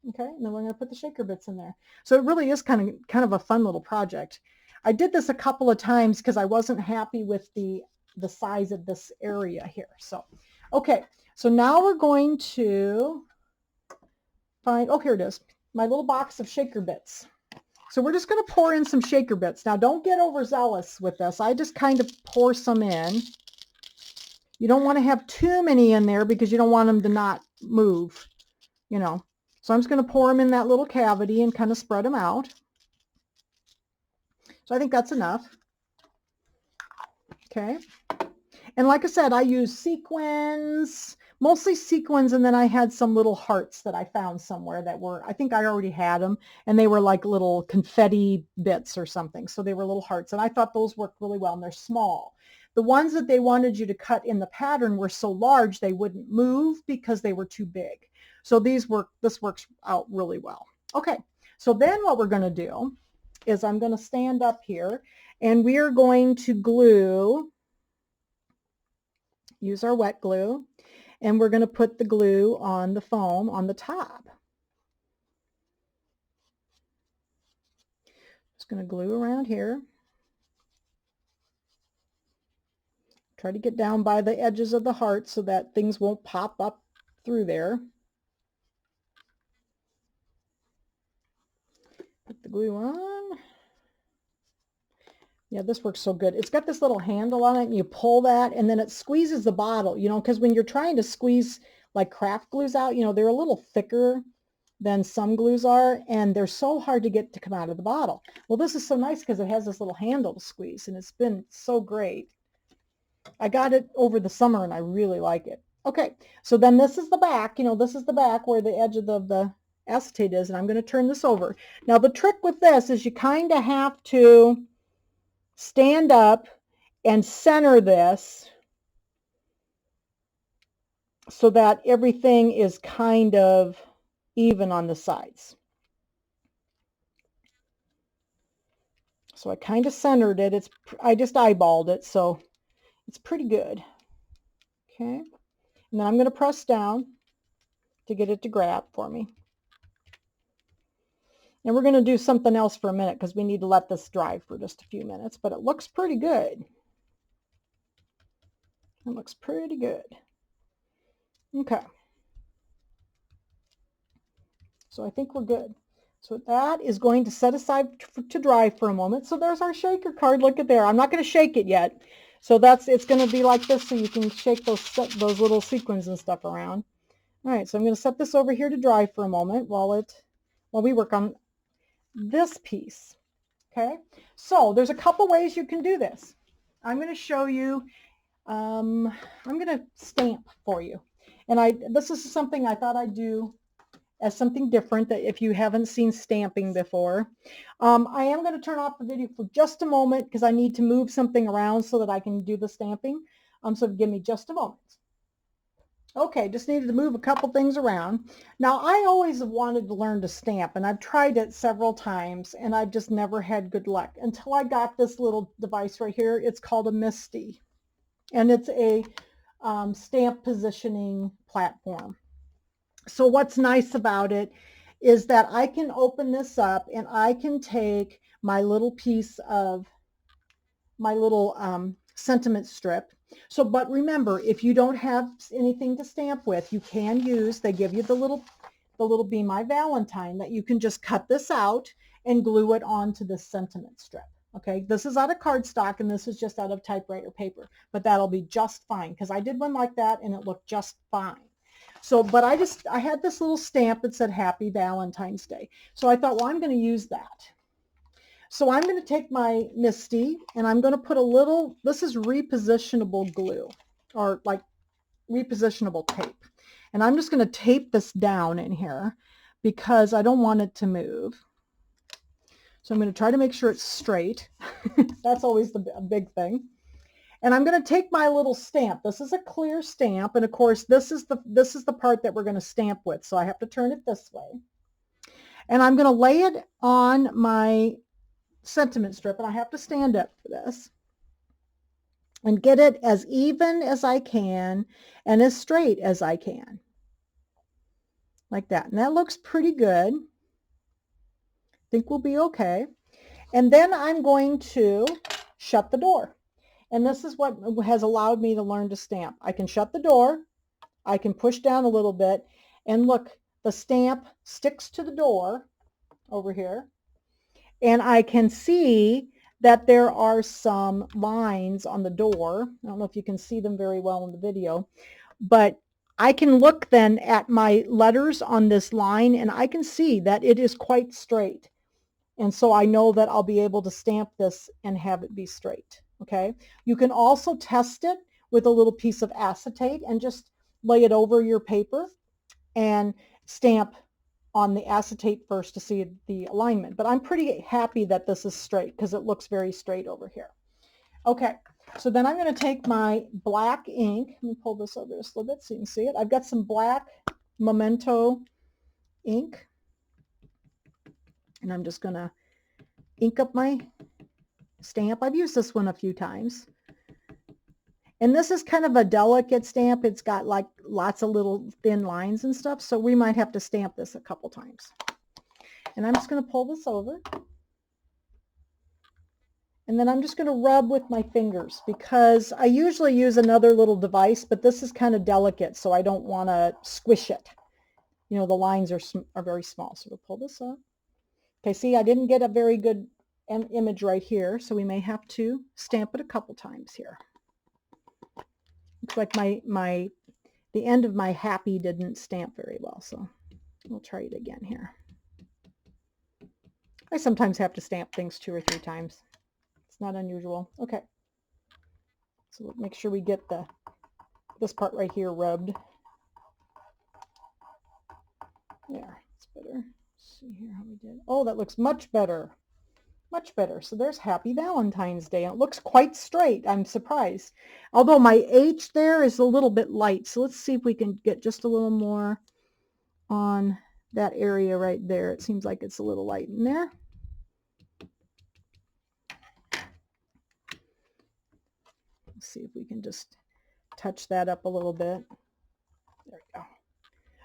Okay, and then we're gonna put the shaker bits in there. So it really is kind of a fun little project. I did this a couple of times because I wasn't happy with the size of this area here. So, okay, so now we're going to find, oh, here it is, my little box of shaker bits. So we're just going to pour in some shaker bits. Now don't get overzealous with this. I just kind of pour some in. You don't want to have too many in there because you don't want them to not move, you know. So I'm just going to pour them in that little cavity and kind of spread them out. So I think that's enough. Okay. And like I said, I use sequins, mostly sequins, and then I had some little hearts that I found somewhere that were, I think I already had them, and they were like little confetti bits or something. So they were little hearts, and I thought those worked really well, and they're small. The ones that they wanted you to cut in the pattern were so large they wouldn't move because they were too big. So this works out really well. Okay, so then what we're going to do is I'm going to stand up here, and we are going to glue, use our wet glue, and we're going to put the glue on the foam on the top. Just going to glue around here. Try to get down by the edges of the heart so that things won't pop up through there. Put the glue on. Yeah, this works so good. It's got this little handle on it, and you pull that, and then it squeezes the bottle, you know, because when you're trying to squeeze like craft glues out, you know, they're a little thicker than some glues are, and they're so hard to get to come out of the bottle. Well, this is so nice because it has this little handle to squeeze, and it's been so great. I got it over the summer, and I really like it. Okay, so then this is the back, you know, this is the back where the edge of the acetate is, and I'm going to turn this over. Now, the trick with this is you kind of have to stand up and center this so that everything is kind of even on the sides. So I kind of centered it. I just eyeballed it, so it's pretty good. Okay, and then I'm going to press down to get it to grab for me. And we're going to do something else for a minute because we need to let this dry for just a few minutes, but it looks pretty good. It looks pretty good. Okay. So I think we're good. So that is going to set aside to dry for a moment. So there's our shaker card. Look at there. I'm not going to shake it yet. So it's going to be like this so you can shake those little sequins and stuff around. All right, so I'm going to set this over here to dry for a moment while we work on this piece. Okay, so there's a couple ways you can do this. I'm going to show you, I'm going to stamp for you. And this is something I thought I'd do as something different, that if you haven't seen stamping before. I am going to turn off the video for just a moment because I need to move something around so that I can do the stamping. So give me just a moment. Okay, just needed to move a couple things around. Now, I always have wanted to learn to stamp, and I've tried it several times, and I've just never had good luck until I got this little device right here. It's called a Misty, and it's a stamp positioning platform. So what's nice about it is that I can open this up and I can take my little piece of my little sentiment strip. So, but remember, if you don't have anything to stamp with, you can use, they give you the little Be My Valentine that you can just cut this out and glue it onto this sentiment strip. Okay, this is out of cardstock and this is just out of typewriter paper, but that'll be just fine because I did one like that and it looked just fine. So, but I had this little stamp that said Happy Valentine's Day. So I thought, well, I'm going to use that. So I'm going to take my Misty and I'm going to put this is repositionable glue or like repositionable tape. And I'm just going to tape this down in here because I don't want it to move. So I'm going to try to make sure it's straight. That's always a big thing. And I'm going to take my little stamp. This is a clear stamp. And of course, this is the part that we're going to stamp with. So I have to turn it this way. And I'm going to lay it on my sentiment strip. And I have to stand up for this. And get it as even as I can and as straight as I can. Like that. And that looks pretty good. I think we'll be okay. And then I'm going to shut the door. And this is what has allowed me to learn to stamp. I can shut the door, I can push down a little bit, and look, the stamp sticks to the door over here. And I can see that there are some lines on the door. I don't know if you can see them very well in the video, but I can look then at my letters on this line and I can see that it is quite straight. And so I know that I'll be able to stamp this and have it be straight. Okay. You can also test it with a little piece of acetate and just lay it over your paper and stamp on the acetate first to see the alignment. But I'm pretty happy that this is straight because it looks very straight over here. Okay. So then I'm going to take my black ink. Let me pull this over just a little bit so you can see it. I've got some black Memento ink. And I'm just going to ink up my stamp. I've used this one a few times. And this is kind of a delicate stamp. It's got like lots of little thin lines and stuff. So we might have to stamp this a couple times. And I'm just going to pull this over. And then I'm just going to rub with my fingers because I usually use another little device, but this is kind of delicate, so I don't want to squish it. You know, the lines are very small. So we'll pull this up. Okay, see, I didn't get a very good image right here, so we may have to stamp it a couple times here. Looks like the end of my happy didn't stamp very well, so we'll try it again here. I sometimes have to stamp things 2 or 3 times. It's not unusual. Okay. So we'll make sure we get this part right here rubbed. There, it's better. Let's see here how we did. Oh, that looks much better. Much better. So there's Happy Valentine's Day. And it looks quite straight. I'm surprised. Although my H there is a little bit light. So let's see if we can get just a little more on that area right there. It seems like it's a little light in there. Let's see if we can just touch that up a little bit. There we go.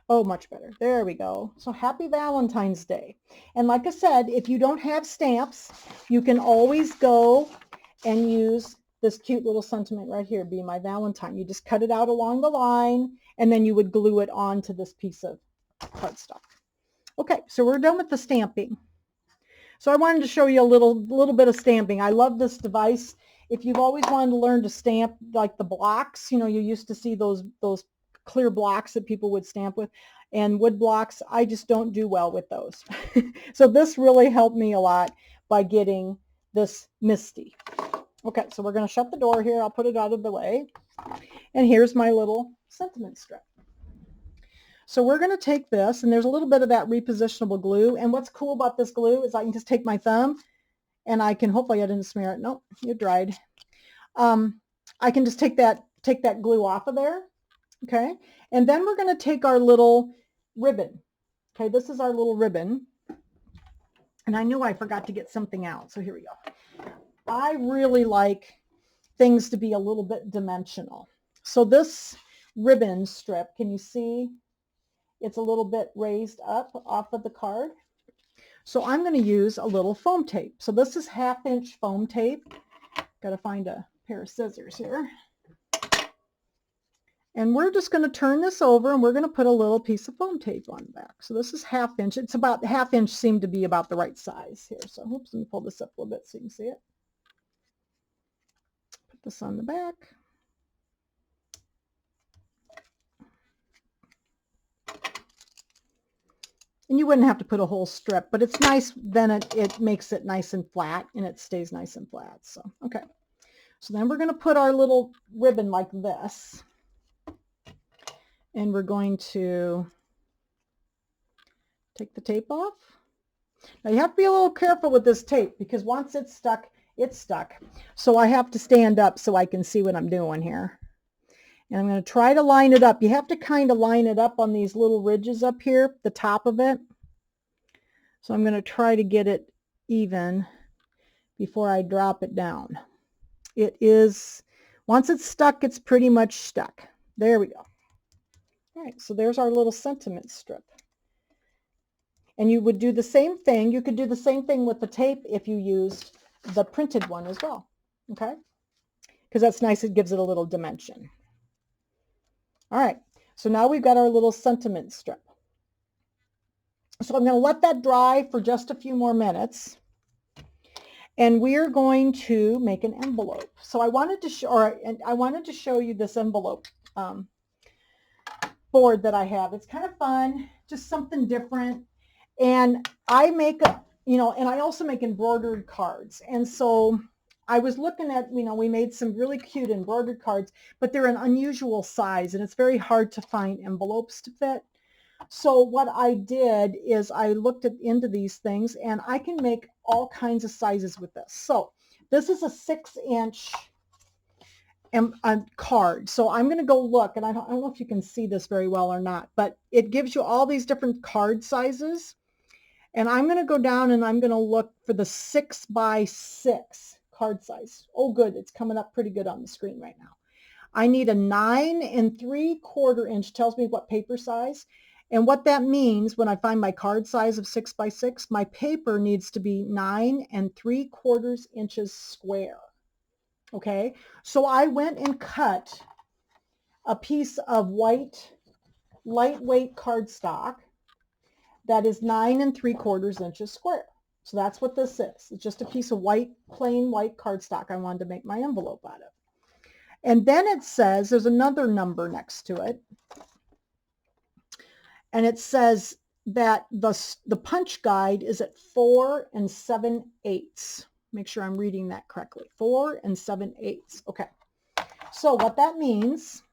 Oh, much better. There we go. So Happy Valentine's Day. And like I said, if you don't have stamps, you can always go and use this cute little sentiment right here, Be My Valentine. You just cut it out along the line, and then you would glue it onto this piece of cardstock. Okay, so we're done with the stamping. So I wanted to show you a little bit of stamping. I love this device. If you've always wanted to learn to stamp like the blocks, you know, you used to see those clear blocks that people would stamp with, and wood blocks, I just don't do well with those. So this really helped me a lot by getting this MISTI. Okay, so we're going to shut the door here. I'll put it out of the way. And here's my little sentiment strip. So we're going to take this, and there's a little bit of that repositionable glue. And what's cool about this glue is I can just take my thumb, and I can, hopefully I didn't smear it. Nope, it dried. I can just take that glue off of there. Okay, and then we're going to take our little ribbon. Okay, this is our little ribbon. And I knew I forgot to get something out, so here we go. I really like things to be a little bit dimensional. So this ribbon strip, can you see it's a little bit raised up off of the card? So I'm going to use a little foam tape. So this is 1/2 inch foam tape. Got to find a pair of scissors here. And we're just going to turn this over, and we're going to put a little piece of foam tape on the back. So this is 1/2 inch. It's about 1/2 inch seemed to be about the right size here. So oops, let me pull this up a little bit so you can see it. Put this on the back. And you wouldn't have to put a whole strip, but it's nice, then it makes it nice and flat, and it stays nice and flat. So, okay. So then we're going to put our little ribbon like this. And we're going to take the tape off. Now you have to be a little careful with this tape, because once it's stuck, it's stuck. So I have to stand up so I can see what I'm doing here. And I'm going to try to line it up. You have to kind of line it up on these little ridges up here, the top of it. So I'm going to try to get it even before I drop it down. It is, once it's stuck, it's pretty much stuck. There we go. All right, so there's our little sentiment strip. And you would do the same thing. You could do the same thing with the tape if you used the printed one as well. Okay? Because that's nice. It gives it a little dimension. All right, so now we've got our little sentiment strip. So I'm going to let that dry for just a few more minutes. And we're going to make an envelope. So I wanted to show you this envelope board that I have. It's kind of fun, just something different. And I make and I also make embroidered cards. And so I was looking at, we made some really cute embroidered cards, but they're an unusual size, and it's very hard to find envelopes to fit. So what I did is I looked into these things, and I can make all kinds of sizes with this. So this is a 6-inch card. So I'm going to go look, and I don't know if you can see this very well or not, but it gives you all these different card sizes. And I'm going to go down and I'm going to look for the 6x6 card size. Oh, good. It's coming up pretty good on the screen right now. I need a 9 3/4 inch, tells me what paper size. And what that means, when I find my card size of 6x6, my paper needs to be 9 3/4 inches square. Okay, so I went and cut a piece of white, lightweight cardstock that is 9 3/4 inches square. So that's what this is. It's just a piece of white, plain white cardstock I wanted to make my envelope out of. And then it says, there's another number next to it. And it says that the punch guide is at 4 7/8. Make sure I'm reading that correctly. 4 7/8. Okay. So what that means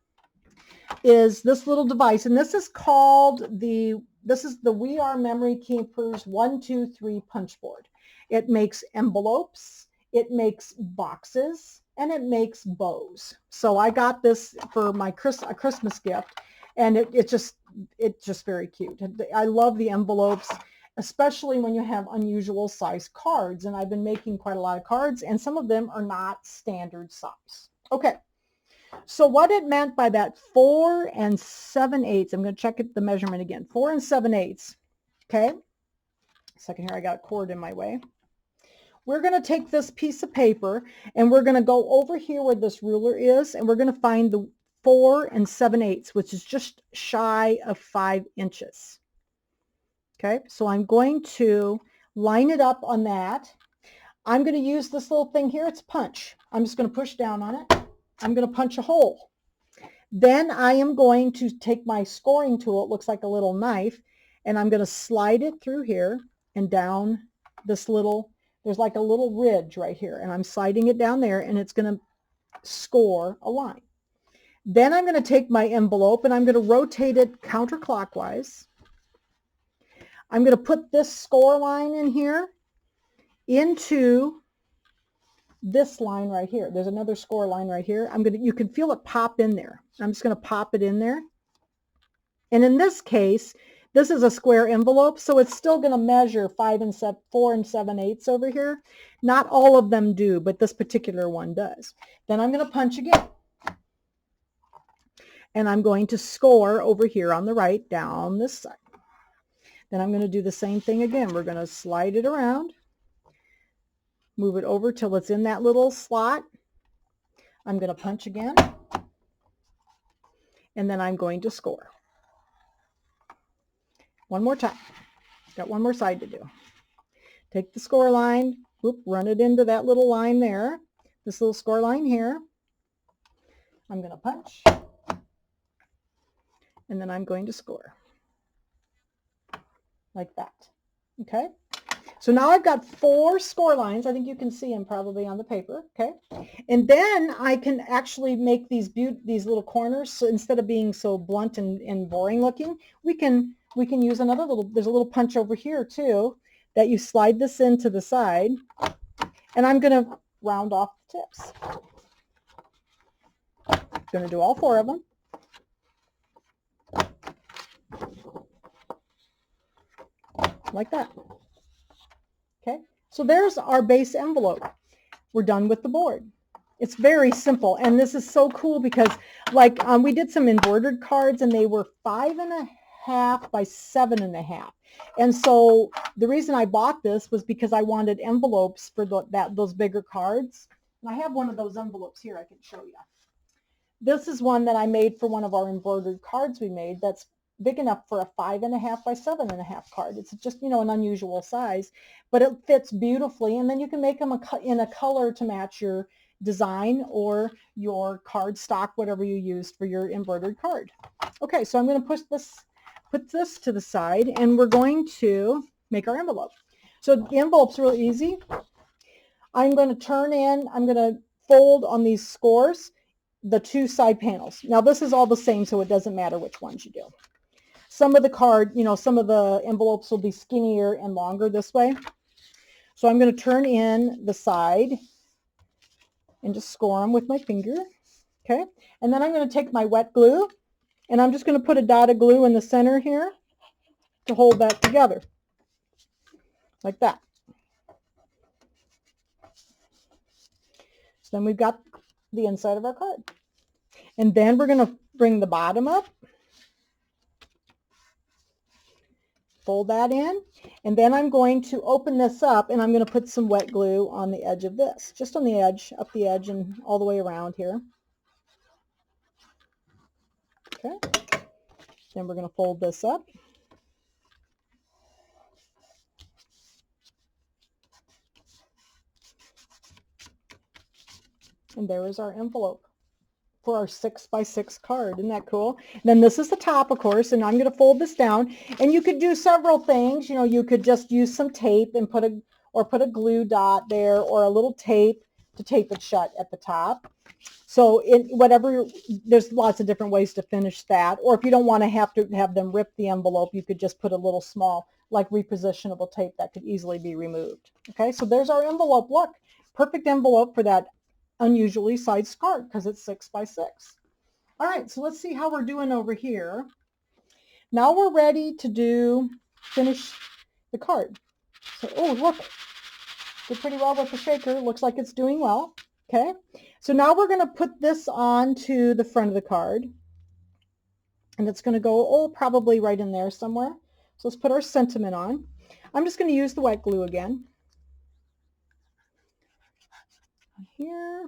is this little device, and this is called this is the We Are Memory Keepers 1, 2, 3 punch board. It makes envelopes, it makes boxes, and it makes bows. So I got this for my a Christmas gift, and it's just very cute. I love the envelopes, especially when you have unusual size cards. And I've been making quite a lot of cards, and some of them are not standard size. Okay. So what it meant by that 4 7/8, I'm going to check the measurement again. 4 7/8. Okay. Second here, I got a cord in my way. We're going to take this piece of paper and we're going to go over here where this ruler is, and we're going to find the 4 7/8, which is just shy of 5 inches. Okay. So I'm going to line it up on that. I'm going to use this little thing here. It's punch. I'm just going to push down on it. I'm going to punch a hole. Then I am going to take my scoring tool. It looks like a little knife, and I'm going to slide it through here and down this little, there's like a little ridge right here, and I'm sliding it down there, and it's going to score a line. Then I'm going to take my envelope and I'm going to rotate it counterclockwise. I'm going to put this score line in here into this line right here. There's another score line right here. You can feel it pop in there. I'm just going to pop it in there. And in this case, this is a square envelope, so it's still going to measure 4 7/8 over here. Not all of them do, but this particular one does. Then I'm going to punch again. And I'm going to score over here on the right down this side. Then I'm going to do the same thing again. We're going to slide it around. Move it over till it's in that little slot. I'm going to punch again. And then I'm going to score. One more time. Got one more side to do. Take the score line, whoop, run it into that little line there. This little score line here. I'm going to punch. And then I'm going to score. Like that. Okay? So now I've got 4 score lines. I think you can see them probably on the paper. Okay. And then I can actually make these little corners. So instead of being so blunt and boring looking, we can use another there's a little punch over here too, that you slide this into the side. And I'm going to round off the tips. I'm going to do all 4 of them. Like that. Okay, so there's our base envelope. We're done with the board. It's very simple, and this is so cool because like we did some embroidered cards, and they were 5.5 by 7.5. And so the reason I bought this was because I wanted envelopes for those bigger cards. And I have one of those envelopes here I can show you. This is one that I made for one of our embroidered cards we made that's big enough for a 5.5 by 7.5 card. It's just, an unusual size, but it fits beautifully. And then you can make them in a color to match your design or your card stock, whatever you used for your embroidered card. Okay, so I'm going to put this to the side, and we're going to make our envelope. So the envelope's really easy. I'm going to fold on these scores, the 2 side panels. Now this is all the same, so it doesn't matter which ones you do. Some of the some of the envelopes will be skinnier and longer this way. So I'm going to turn in the side and just score them with my finger. Okay. And then I'm going to take my wet glue, and I'm just going to put a dot of glue in the center here to hold that together. Like that. So then we've got the inside of our card. And then we're going to bring the bottom up. Fold that in, and then I'm going to open this up, and I'm going to put some wet glue on the edge of this, just on the edge, up the edge and all the way around here. Okay. Then we're going to fold this up. And there is our envelope for our 6x6 card. Isn't that cool? Then this is the top, of course, and I'm going to fold this down. And you could do several things. You know, you could just use some tape and put a glue dot there, or a little tape to tape it shut at the top. So there's lots of different ways to finish that. Or if you don't want to have them rip the envelope, you could just put a little small, like repositionable tape that could easily be removed. Okay, so there's our envelope. Look, perfect envelope for that unusually sized card because it's 6x6. All right, so let's see how we're doing over here. Now we're ready to finish the card. So, oh, look, did pretty well with the shaker. Looks like it's doing well. Okay, so now we're going to put this onto the front of the card. And it's going to go, probably right in there somewhere. So let's put our sentiment on. I'm just going to use the wet glue again. Here.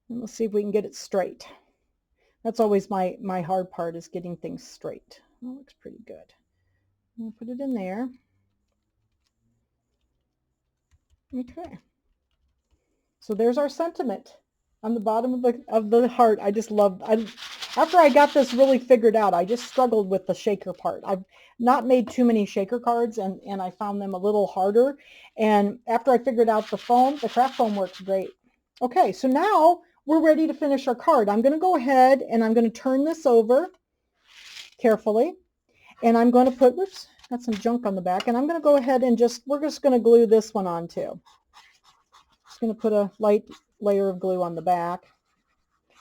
And let's see if we can get it straight. That's always my hard part, is getting things straight. That looks pretty good. I'll put it in there. Okay. So there's our sentiment on the bottom of the heart. I just loved. After I got this really figured out, I just struggled with the shaker part. I've not made too many shaker cards, and I found them a little harder. And after I figured out the foam, the craft foam works great. Okay, so now we're ready to finish our card. I'm going to go ahead and I'm going to turn this over carefully, and I'm going to put, whoops, got some junk on the back, and I'm going to go ahead and we're just going to glue this one on too. Just going to put a light layer of glue on the back.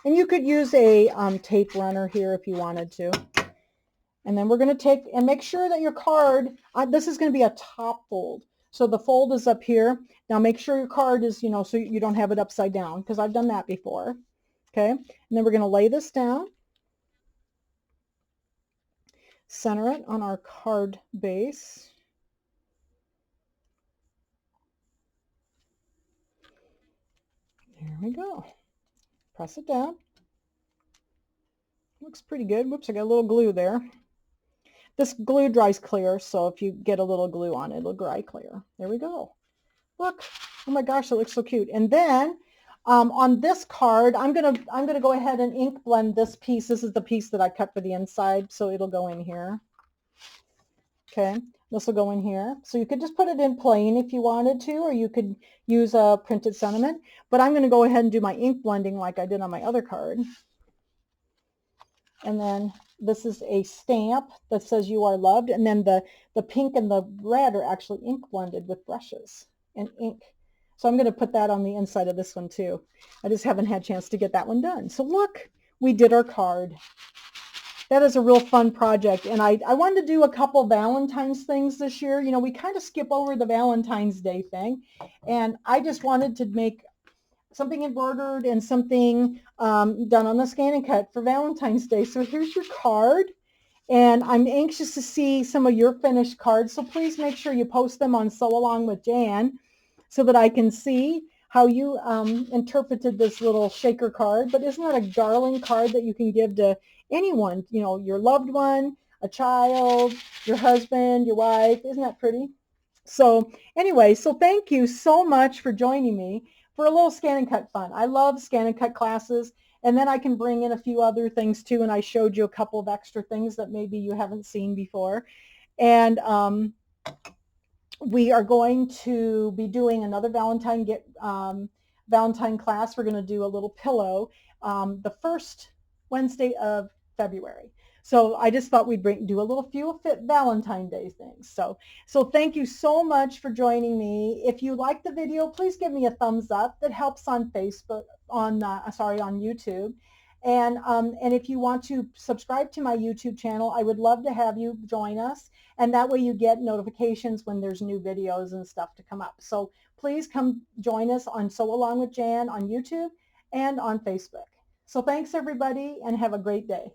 And you could use a tape runner here if you wanted to. And then we're going to take and make sure that your card, this is going to be a top fold. So the fold is up here. Now make sure your card is, so you don't have it upside down, because I've done that before. Okay. And then we're going to lay this down. Center it on our card base. There we go. Press it down. Looks pretty good. Whoops, I got a little glue there. This glue dries clear, so if you get a little glue on it, it'll dry clear. There we go. Look, oh my gosh, it looks so cute. And then on this card, I'm gonna go ahead and ink blend this piece. This is the piece that I cut for the inside, so it'll go in here. Okay, this will go in here. So you could just put it in plain if you wanted to, or you could use a printed sentiment. But I'm going to go ahead and do my ink blending like I did on my other card. And then this is a stamp that says "You are loved," and then the pink and the red are actually ink blended with brushes and ink. So I'm going to put that on the inside of this one too. I just haven't had a chance to get that one done. So look, we did our card. That is a real fun project. And I wanted to do a couple Valentine's things this year. We kind of skip over the Valentine's Day thing. And I just wanted to make something embroidered and something done on the scan and cut for Valentine's Day. So here's your card. And I'm anxious to see some of your finished cards. So please make sure you post them on Sew Along with Jan so that I can see how you interpreted this little shaker card. But isn't that a darling card that you can give to anyone, your loved one, a child, your husband, your wife? Isn't that pretty? So anyway, so thank you so much for joining me for a little scan and cut fun. I love scan and cut classes, and then I can bring in a few other things too, and I showed you a couple of extra things that maybe you haven't seen before. And we are going to be doing another Valentine class. We're going to do a little pillow the first Wednesday of February. So I just thought we'd do a few Valentine Day things. So thank you so much for joining me. If you like the video, please give me a thumbs up. That helps on Facebook, on YouTube. And if you want to subscribe to my YouTube channel, I would love to have you join us. And that way you get notifications when there's new videos and stuff to come up. So please come join us on Sew Along with Jan on YouTube and on Facebook. So thanks everybody, and have a great day.